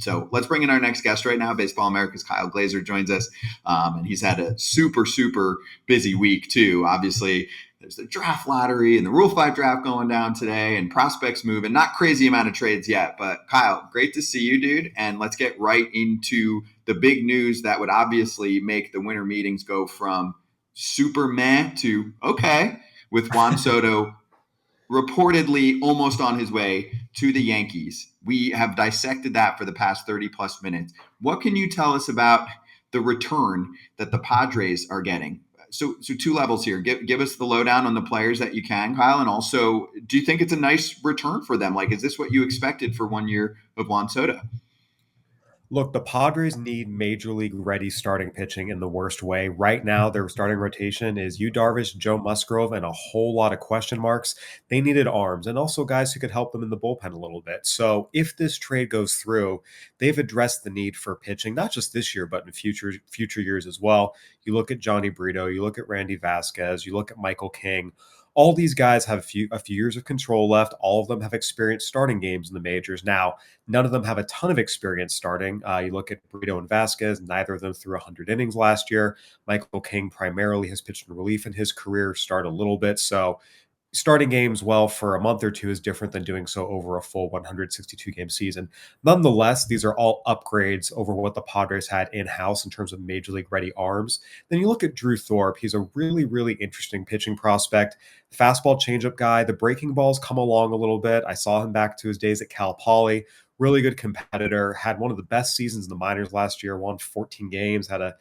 So let's bring in our next guest right now. Baseball America's Kyle Glaser joins us, and he's had a super, super busy week too. Obviously, there's the draft lottery and the Rule 5 draft going down today and prospects moving. Not crazy amount of trades yet, but Kyle, great to see you, dude. And let's get right into the big news that would obviously make the winter meetings go from super meh to okay, with Juan Soto reportedly almost on his way to the Yankees. We have dissected that for the past 30 plus minutes. What can you tell us about the return that the Padres are getting? So two levels here. Give us the lowdown on the players that you can, Kyle, and also, do you think it's a nice return for them? Like, is this what you expected for 1 year of Juan Soto? Look, the Padres need major league ready starting pitching in the worst way. Right now, their starting rotation is Yu Darvish, Joe Musgrove, and a whole lot of question marks. They needed arms and also guys who could help them in the bullpen a little bit. So if this trade goes through, they've addressed the need for pitching, not just this year, but in future years as well. You look at Johnny Brito, you look at Randy Vasquez, you look at Michael King. All these guys have a few years of control left. All of them have experienced starting games in the majors. Now, none of them have a ton of experience starting. You look at Brito and Vasquez, neither of them threw 100 innings last year. Michael King primarily has pitched in relief in his career, started a little bit. So starting games well for a month or two is different than doing so over a full 162 game season. Nonetheless, these are all upgrades over what the Padres had in-house in terms of major league ready arms. Then you look at Drew Thorpe. He's a really, really interesting pitching prospect. Fastball changeup guy. The breaking balls come along a little bit. I saw him back to his days at Cal Poly. Really good competitor. Had one of the best seasons in the minors last year. Won 14 games. Had a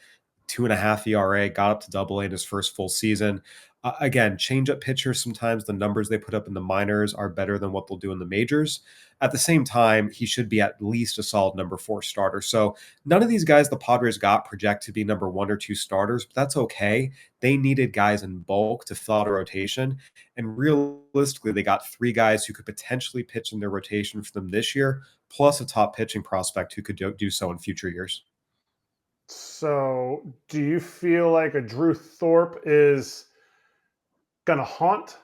2.5 ERA. Got up to Double-A in his first full season. Again, change-up pitchers, sometimes the numbers they put up in the minors are better than what they'll do in the majors. At the same time, he should be at least a solid number 4 starter. So none of these guys the Padres got project to be number 1 or 2 starters, but that's okay. They needed guys in bulk to fill out a rotation. And realistically, they got 3 guys who could potentially pitch in their rotation for them this year, plus a top pitching prospect who could do so in future years. So do you feel like a Drew Thorpe is going to haunt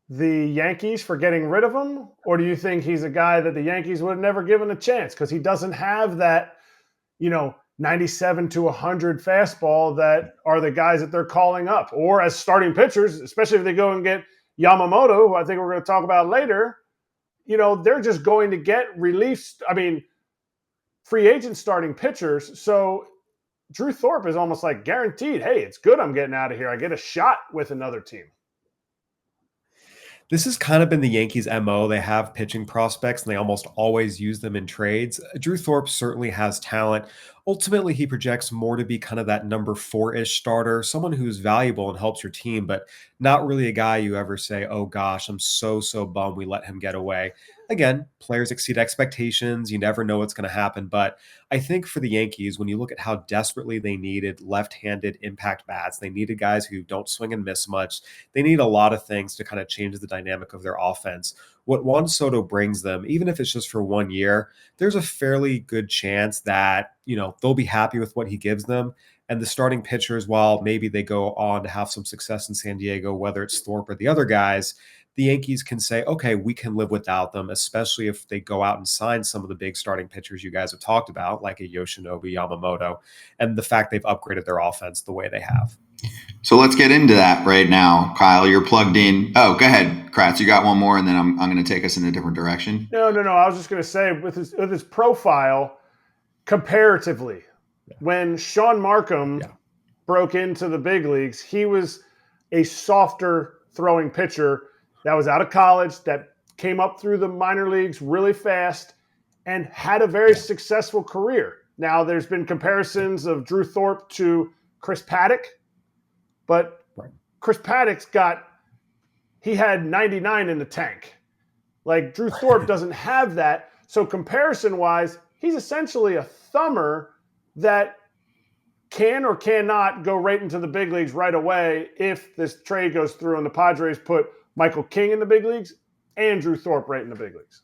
the Yankees for getting rid of him? Or do you think he's a guy that the Yankees would have never given a chance because he doesn't have that, 97 to 100 fastball that are the guys that they're calling up? Or as starting pitchers, especially if they go and get Yamamoto, who I think we're going to talk about later, they're just going to get free agent starting pitchers. So Drew Thorpe is almost like guaranteed, hey, it's good I'm getting out of here. I get a shot with another team. This has kind of been the Yankees' MO. They have pitching prospects, and they almost always use them in trades. Drew Thorpe certainly has talent. Ultimately, he projects more to be kind of that number 4-ish starter, someone who's valuable and helps your team, but not really a guy you ever say, oh gosh, I'm so bummed we let him get away. Again, players exceed expectations. You never know what's going to happen. But I think for the Yankees, when you look at how desperately they needed left-handed impact bats, they needed guys who don't swing and miss much. They need a lot of things to kind of change the dynamic of their offense. What Juan Soto brings them, even if it's just for 1 year, there's a fairly good chance that, they'll be happy with what he gives them. And the starting pitchers, while maybe they go on to have some success in San Diego, whether it's Thorpe or the other guys, the Yankees can say, okay, we can live without them, especially if they go out and sign some of the big starting pitchers you guys have talked about, like a Yoshinobu Yamamoto, and the fact they've upgraded their offense the way they have. So let's get into that right now. Kyle, you're plugged in. Oh, go ahead, Kratz. You got one more, and then I'm going to take us in a different direction. No. I was just going to say, with his profile, comparatively, when Sean Markham broke into the big leagues, he was a softer throwing pitcher that was out of college, that came up through the minor leagues really fast and had a very successful career. Now, there's been comparisons of Drew Thorpe to Chris Paddock, but Chris Paddock's he had 99 in the tank. Like, Drew Thorpe doesn't have that. So comparison-wise, he's essentially a thumber that can or cannot go right into the big leagues right away if this trade goes through and the Padres put Michael King in the big leagues and Drew Thorpe right in the big leagues.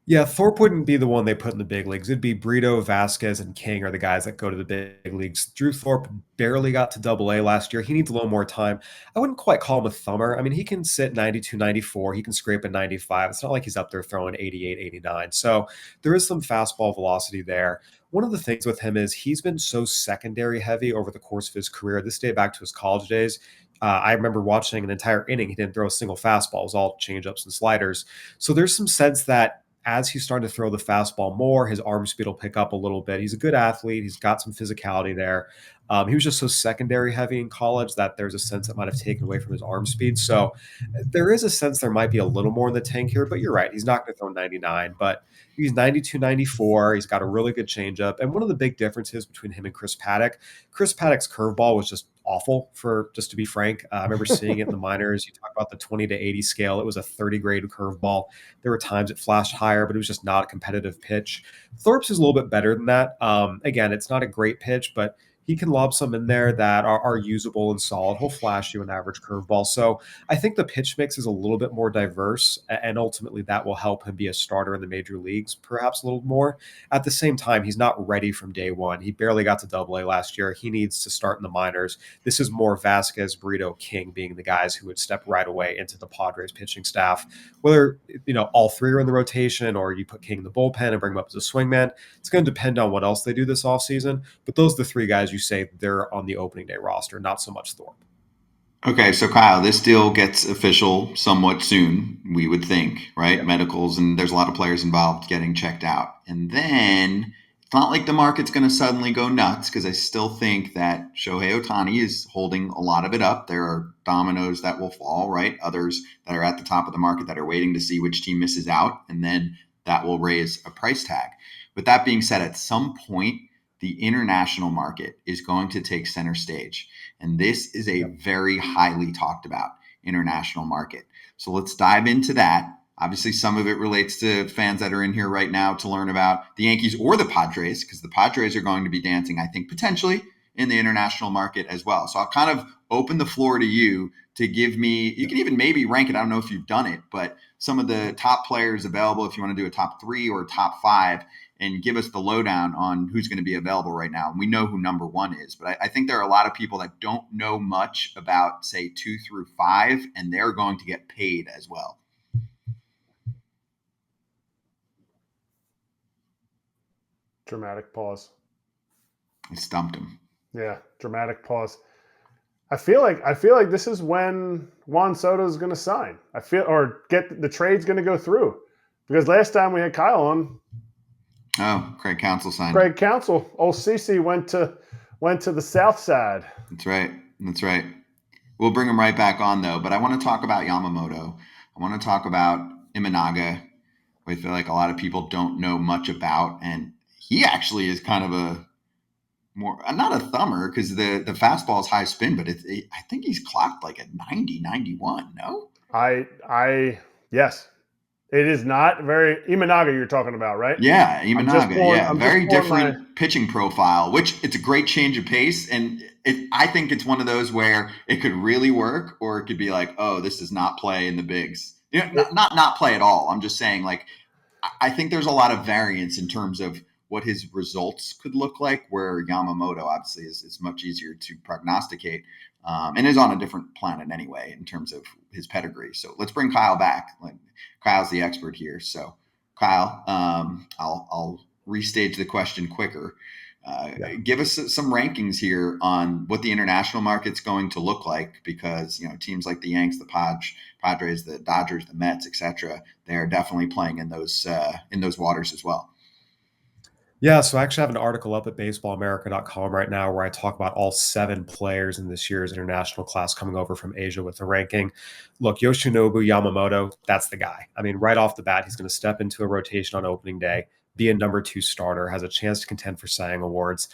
Yeah, Thorpe wouldn't be the one they put in the big leagues. It'd be Brito, Vasquez, and King are the guys that go to the big leagues. Drew Thorpe barely got to double A last year. He needs a little more time. I wouldn't quite call him a thumber. I mean, he can sit 92, 94. He can scrape a 95. It's not like he's up there throwing 88, 89. So there is some fastball velocity there. One of the things with him is he's been so secondary heavy over the course of his career. This day back to his college days. I remember watching an entire inning. He didn't throw a single fastball. It was all changeups and sliders. So there's some sense that as he's starting to throw the fastball more, his arm speed will pick up a little bit. He's a good athlete. He's got some physicality there. He was just so secondary heavy in college that there's a sense that might have taken away from his arm speed. So there is a sense there might be a little more in the tank here, but you're right. He's not going to throw 99, but he's 92, 94. He's got a really good changeup. And one of the big differences between him and Chris Paddock's curveball was just awful, for just to be frank. I remember seeing it in the minors. You talk about the 20 to 80 scale. It was a 30 grade curveball. There were times it flashed higher, but it was just not a competitive pitch. Thorpe's is a little bit better than that. Again, it's not a great pitch, but he can lob some in there that are usable and solid. He'll flash you an average curveball. So I think the pitch mix is a little bit more diverse, and ultimately that will help him be a starter in the major leagues, perhaps a little more. At the same time, he's not ready from day one. He barely got to double A last year. He needs to start in the minors. This is more Vasquez, Brito, King being the guys who would step right away into the Padres pitching staff. Whether, all three are in the rotation or you put King in the bullpen and bring him up as a swingman, it's going to depend on what else they do this offseason. But those are the three guys you say they're on the opening day roster, not so much Thorpe. Okay, so Kyle, this deal gets official somewhat soon, we would think, right? Yep. Medicals, and there's a lot of players involved getting checked out. And then it's not like the market's going to suddenly go nuts, because I still think that Shohei Ohtani is holding a lot of it up. There are dominoes that will fall, right? Others that are at the top of the market that are waiting to see which team misses out, and then that will raise a price tag. With that being said, at some point, the international market is going to take center stage. And this is a very highly talked about international market. So let's dive into that. Obviously, some of it relates to fans that are in here right now to learn about the Yankees or the Padres, because the Padres are going to be dancing, I think, potentially in the international market as well. So I'll kind of open the floor to you to give me, you can even maybe rank it. I don't know if you've done it, but some of the top players available, if you want to do a top 3 or top 5, and give us the lowdown on who's going to be available right now. And we know who number 1 is, but I think there are a lot of people that don't know much about, say, 2 through 5, and they're going to get paid as well. Dramatic pause. I stumped him. Yeah, dramatic pause. I feel like this is when Juan Soto is going to sign. Or get the trade's going to go through, because last time we had Kyle on. Oh, Craig Counsell signed. Craig Counsell, old CC went to the South Side. That's right. We'll bring him right back on though. But I want to talk about Yamamoto. I want to talk about Imanaga. I feel like a lot of people don't know much about, and he actually is kind of a more, not a thumber, because the fastball is high spin, but I think he's clocked like at 90, 91. No, yes. It is not very Imanaga you're talking about, right? Yeah, Imanaga. Very different pitching profile, which it's a great change of pace. And I think it's one of those where it could really work, or it could be like, oh, this does not play in the bigs. Not play at all. I'm just saying, like, I think there's a lot of variance in terms of what his results could look like, where Yamamoto obviously is much easier to prognosticate, and is on a different planet anyway in terms of his pedigree. So let's bring Kyle back. Kyle's the expert here. So Kyle, I'll restage the question quicker. Give us some rankings here on what the international market's going to look like, because teams like the Yanks, the Padres, the Dodgers, the Mets, etc., they are definitely playing in those waters as well. Yeah, so I actually have an article up at baseballamerica.com right now where I talk about all 7 players in this year's international class coming over from Asia with the ranking. Look, Yoshinobu Yamamoto, that's the guy. I mean, right off the bat, he's going to step into a rotation on opening day, be a number 2 starter, has a chance to contend for Cy Young awards.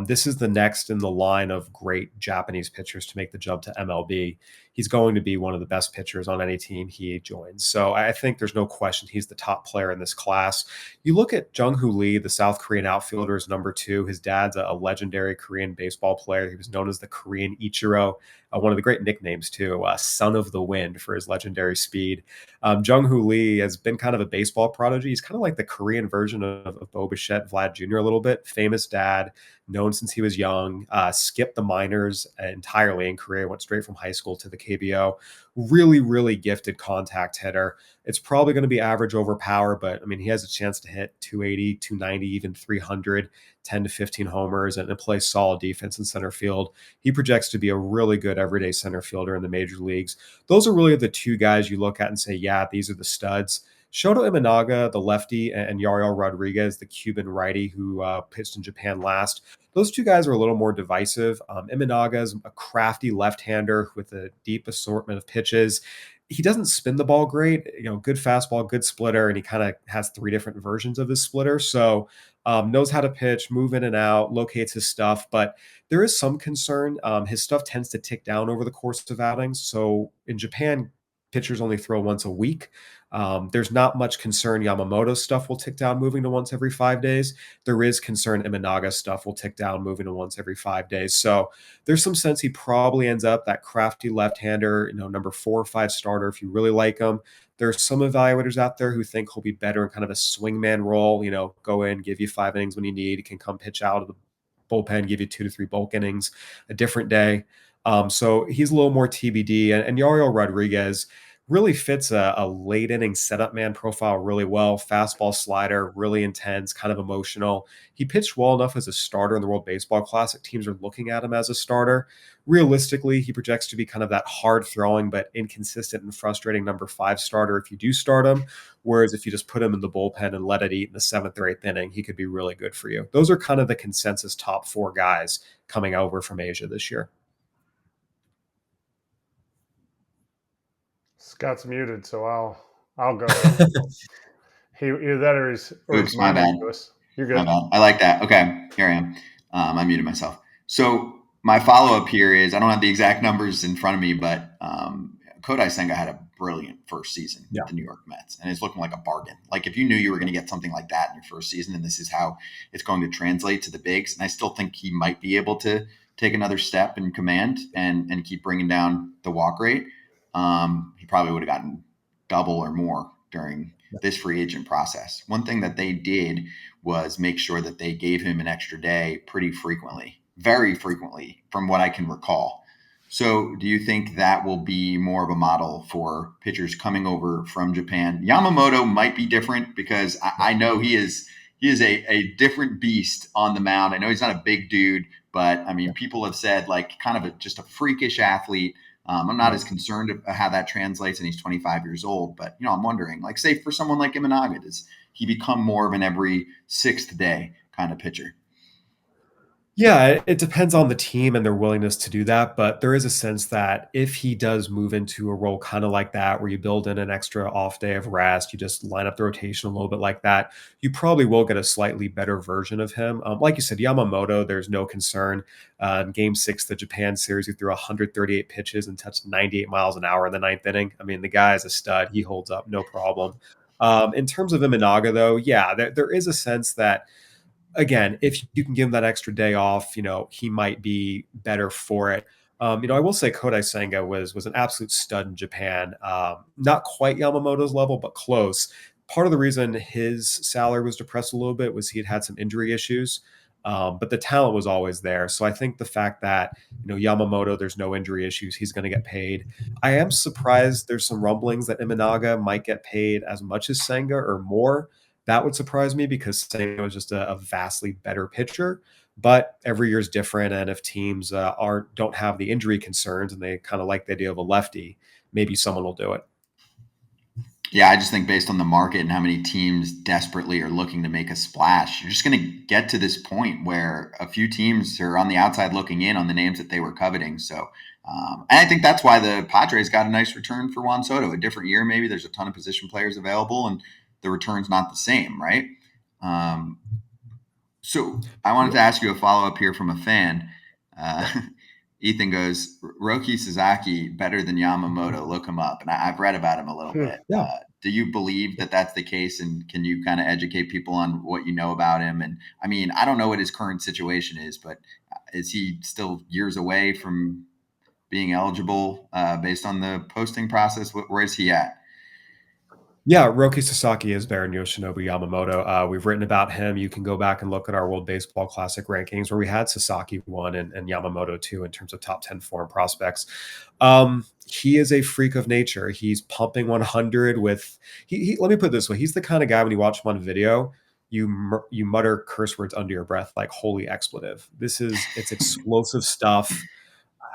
This is the next in the line of great Japanese pitchers to make the jump to MLB. He's going to be one of the best pitchers on any team he joins. So I think there's no question he's the top player in this class. You look at Jung-Hoo Lee, the South Korean outfielder, is number two. His dad's a legendary Korean baseball player. He was known as the Korean Ichiro, one of the great nicknames too, Son of the Wind for his legendary speed. Jung-Hoo Lee has been kind of a baseball prodigy. He's kind of like the Korean version of Bo Bichette, Vlad Jr. a little bit. Famous dad, known since he was young, skipped the minors entirely in Korea, went straight from high school to the KBO. Really, really gifted contact hitter. It's probably going to be average over power, but I mean, he has a chance to hit 280, 290, even 300, 10 to 15 homers, and play solid defense in center field. He projects to be a really good everyday center fielder in the major leagues. Those are really the two guys you look at and say, yeah, these are the studs. Shota Imanaga, the lefty, and Yariel Rodriguez, the Cuban righty who pitched in Japan last. Those two guys are a little more divisive. Imanaga is a crafty left-hander with a deep assortment of pitches. He doesn't spin the ball great, good fastball, good splitter, and he kind of has three different versions of his splitter. So knows how to pitch, move in and out, locates his stuff, but there is some concern. His stuff tends to tick down over the course of outings. So in Japan, pitchers only throw once a week. There's not much concern Yamamoto's stuff will tick down moving to once every 5 days. There is concern Imanaga's stuff will tick down moving to once every 5 days. So there's some sense he probably ends up that crafty left-hander, number 4 or 5 starter if you really like him. There's some evaluators out there who think he'll be better in kind of a swingman role, go in, give you 5 innings when you need. He can come pitch out of the bullpen, give you 2 to 3 bulk innings a different day. So he's a little more TBD. And Yariel Rodriguez really fits a late inning setup man profile really well. Fastball slider, really intense, kind of emotional. He pitched well enough as a starter in the World Baseball Classic. Teams are looking at him as a starter. Realistically, he projects to be kind of that hard throwing but inconsistent and frustrating number 5 starter if you do start him. Whereas if you just put him in the bullpen and let it eat in the 7th or 8th inning, he could be really good for you. Those are kind of the consensus top 4 guys coming over from Asia this year. Scott's muted, so I'll go. Either that or he's Oops, my bad. You're good. My bad. I like that. Okay, here I am. I muted myself. So my follow-up here is, I don't have the exact numbers in front of me, but Kodai Senga had a brilliant first season with the New York Mets, and it's looking like a bargain. Like if you knew you were going to get something like that in your first season, and this is how it's going to translate to the bigs, and I still think he might be able to take another step in command and keep bringing down the walk rate. He probably would have gotten double or more during this free agent process. One thing that they did was make sure that they gave him an extra day pretty frequently, very frequently, from what I can recall. So do you think that will be more of a model for pitchers coming over from Japan? Yamamoto might be different because I know he is a different beast on the mound. I know he's not a big dude, but I mean, people have said like kind of just a freakish athlete. I'm not as concerned about how that translates, and he's 25 years old. But, I'm wondering, like, say for someone like Imanaga, does he become more of an every 6th day kind of pitcher? Yeah, it depends on the team and their willingness to do that. But there is a sense that if he does move into a role kind of like that, where you build in an extra off day of rest, you just line up the rotation a little bit like that, you probably will get a slightly better version of him. Like you said, Yamamoto, there's no concern. In Game 6, the Japan series, he threw 138 pitches and touched 98 miles an hour in the 9th inning. I mean, the guy is a stud. He holds up, no problem. In terms of Imanaga, though, yeah, there is a sense that, again, if you can give him that extra day off, he might be better for it. I will say Kodai Senga was an absolute stud in Japan. Not quite Yamamoto's level, but close. Part of the reason his salary was depressed a little bit was he had some injury issues, but the talent was always there. So I think the fact that, Yamamoto, there's no injury issues, he's going to get paid. I am surprised there's some rumblings that Imanaga might get paid as much as Senga or more. That would surprise me because Senga was just a vastly better pitcher. But every year is different, and if teams don't have the injury concerns and they kind of like the idea of a lefty, maybe someone will do it. Yeah, I just think based on the market and how many teams desperately are looking to make a splash, you're just going to get to this point where a few teams are on the outside looking in on the names that they were coveting. So, and I think that's why the Padres got a nice return for Juan Soto. A different year, maybe there's a ton of position players available, and the return's not the same, right? So I wanted to ask you a follow-up here from a fan. Ethan goes, Roki Sasaki better than Yamamoto. Look him up. And I've read about him a little bit. Yeah. Do you believe that that's the case? And can you kind of educate people on what you know about him? And I mean, I don't know what his current situation is, but is he still years away from being eligible based on the posting process? Where is he at? Yeah, Roki Sasaki is better than Yoshinobu Yamamoto. We've written about him. You can go back and look at our World Baseball Classic rankings where we had Sasaki 1 and Yamamoto 2 in terms of top 10 foreign prospects. He is a freak of nature. He's pumping 100 with let me put it this way. He's the kind of guy when you watch him on video, you mutter curse words under your breath like holy expletive. It's explosive stuff.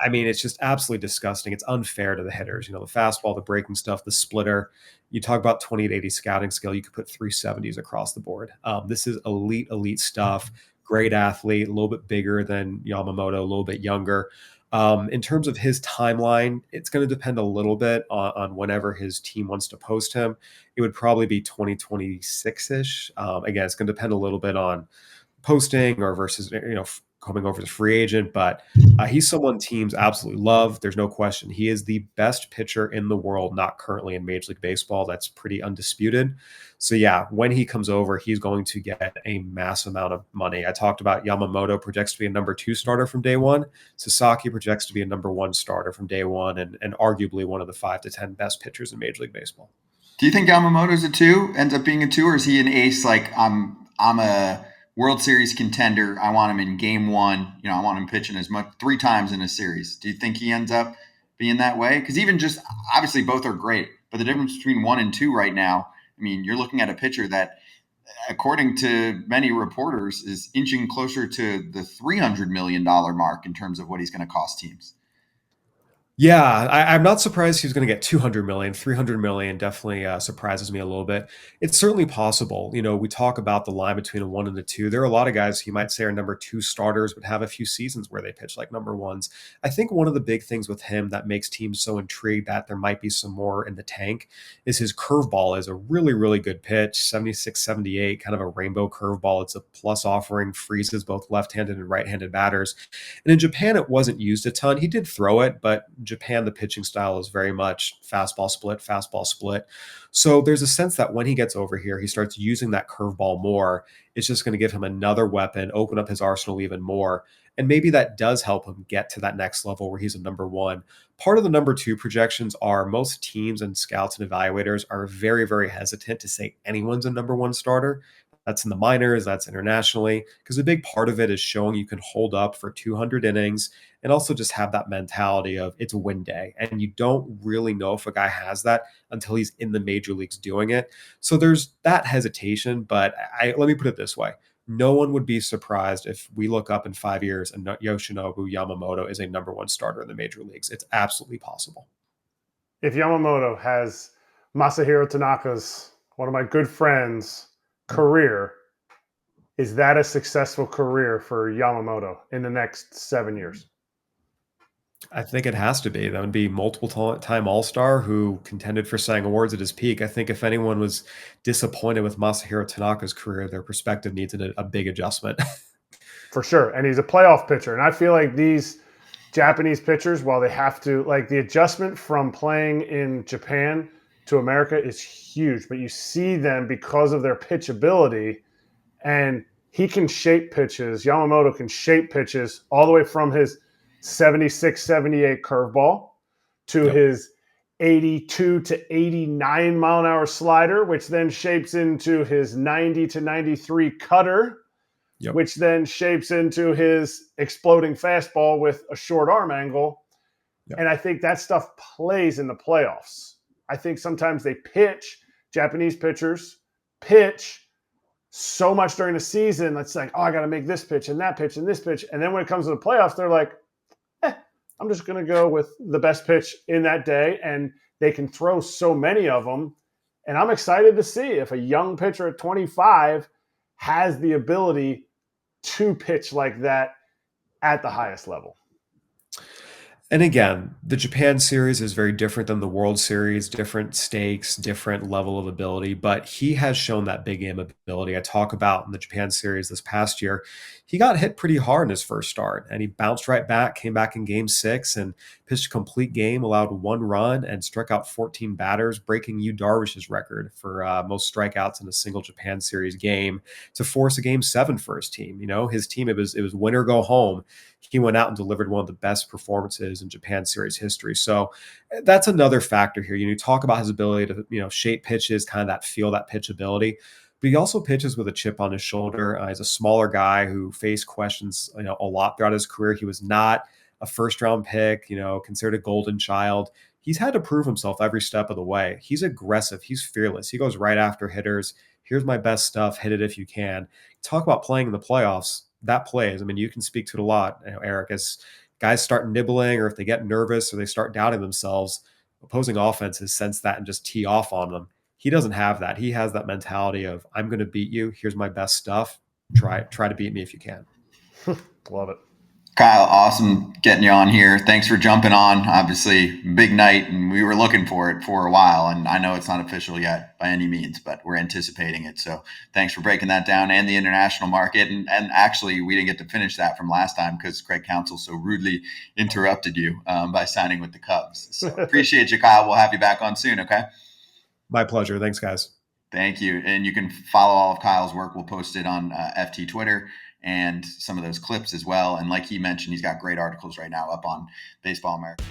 I mean, it's just absolutely disgusting. It's unfair to the hitters. The fastball, the breaking stuff, the splitter. You talk about 20 to 80 scouting skill, you could put 370s across the board. This is elite stuff. Great athlete, a little bit bigger than Yamamoto, a little bit younger. In terms of his timeline, it's going to depend a little bit on whenever his team wants to post him. It would probably be 2026-ish. Again, it's going to depend a little bit on posting or versus coming over as a free agent, but he's someone teams absolutely love. There's no question. He is the best pitcher in the world, not currently in Major League Baseball. That's pretty undisputed. So yeah, when he comes over, he's going to get a mass amount of money. I talked about Yamamoto projects to be a number 2 starter from day one. Sasaki projects to be a number 1 starter from day one, and arguably one of the 5 to 10 best pitchers in Major League Baseball. Do you think Yamamoto's a 2, ends up being a 2, or is he an ace? Like I'm a World Series contender. I want him in game 1. I want him pitching as much 3 times in a series. Do you think he ends up being that way? Because even just obviously both are great, but the difference between 1 and 2 right now, I mean, you're looking at a pitcher that, according to many reporters, is inching closer to the $300 million mark in terms of what he's going to cost teams. Yeah, I'm not surprised he's going to get 200 million. 300 million definitely surprises me a little bit. It's certainly possible. We talk about the line between a 1 and a 2. There are a lot of guys who you might say are number 2 starters, but have a few seasons where they pitch like number 1s. I think one of the big things with him that makes teams so intrigued that there might be some more in the tank is his curveball is a really, really good pitch, 76, 78, kind of a rainbow curveball. It's a plus offering, freezes both left-handed and right-handed batters. And in Japan, it wasn't used a ton. He did throw it, but Japan, the pitching style is very much fastball split. So there's a sense that when he gets over here, he starts using that curveball more. It's just going to give him another weapon, open up his arsenal even more. And maybe that does help him get to that next level where he's a number 1. Part of the number 2 projections are most teams and scouts and evaluators are very, very hesitant to say anyone's a number 1 starter. That's in the minors, that's internationally, because a big part of it is showing you can hold up for 200 innings and also just have that mentality of it's win day. And you don't really know if a guy has that until he's in the major leagues doing it. So there's that hesitation, but let me put it this way. No one would be surprised if we look up in 5 years and Yoshinobu Yamamoto is a number 1 starter in the major leagues. It's absolutely possible. If Yamamoto has Masahiro Tanaka's, one of my good friends, career, is that a successful career for Yamamoto in the next 7 years? I think it has to be. That would be multiple-time All-Star who contended for Cy Young awards at his peak. I think if anyone was disappointed with Masahiro Tanaka's career, their perspective needs a big adjustment. For sure. And he's a playoff pitcher. And I feel like these Japanese pitchers, while they have to, like the adjustment from playing in Japan to America is huge. But you see them because of their pitch ability, and he can shape pitches. Yamamoto can shape pitches all the way from his 76, 78 curveball to his 82 to 89 mile an hour slider, which then shapes into his 90 to 93 cutter, which then shapes into his exploding fastball with a short arm angle. And I think that stuff plays in the playoffs. I think sometimes Japanese pitchers pitch so much during the season. It's like, I got to make this pitch and that pitch and this pitch. And then when it comes to the playoffs, they're like, I'm just going to go with the best pitch in that day. And they can throw so many of them. And I'm excited to see if a young pitcher at 25 has the ability to pitch like that at the highest level. And again, the Japan series is very different than the World Series, different stakes, different level of ability, but he has shown that big game ability. I talk about in the Japan series this past year. He got hit pretty hard in his first start and he bounced right back, came back in game 6 and pitched a complete game, allowed 1 run and struck out 14 batters, breaking Yu Darvish's record for most strikeouts in a single Japan series game to force a game 7 for his team. His team, it was win or go home. He went out and delivered one of the best performances in Japan series history. So that's another factor here. You talk about his ability to, shape pitches, kind of that feel, that pitch ability. But he also pitches with a chip on his shoulder. He's a smaller guy who faced questions, a lot throughout his career. He was not a first round pick, considered a golden child. He's had to prove himself every step of the way. He's aggressive. He's fearless. He goes right after hitters. Here's my best stuff. Hit it if you can. Talk about playing in the playoffs. That plays. I mean, you can speak to it a lot, Eric, as guys start nibbling or if they get nervous or they start doubting themselves, opposing offenses sense that and just tee off on them. He doesn't have that. He has that mentality of, I'm going to beat you. Here's my best stuff. Try to beat me if you can. Love it. Kyle, awesome getting you on here. Thanks for jumping on. Obviously, big night, and we were looking for it for a while. And I know it's not official yet by any means, but we're anticipating it. So thanks for breaking that down and the international market. And actually, we didn't get to finish that from last time because Craig Counsell so rudely interrupted you by signing with the Cubs. So appreciate you, Kyle. We'll have you back on soon, okay? My pleasure. Thanks, guys. Thank you. And you can follow all of Kyle's work. We'll post it on FT Twitter and some of those clips as well. And like he mentioned, he's got great articles right now up on Baseball America.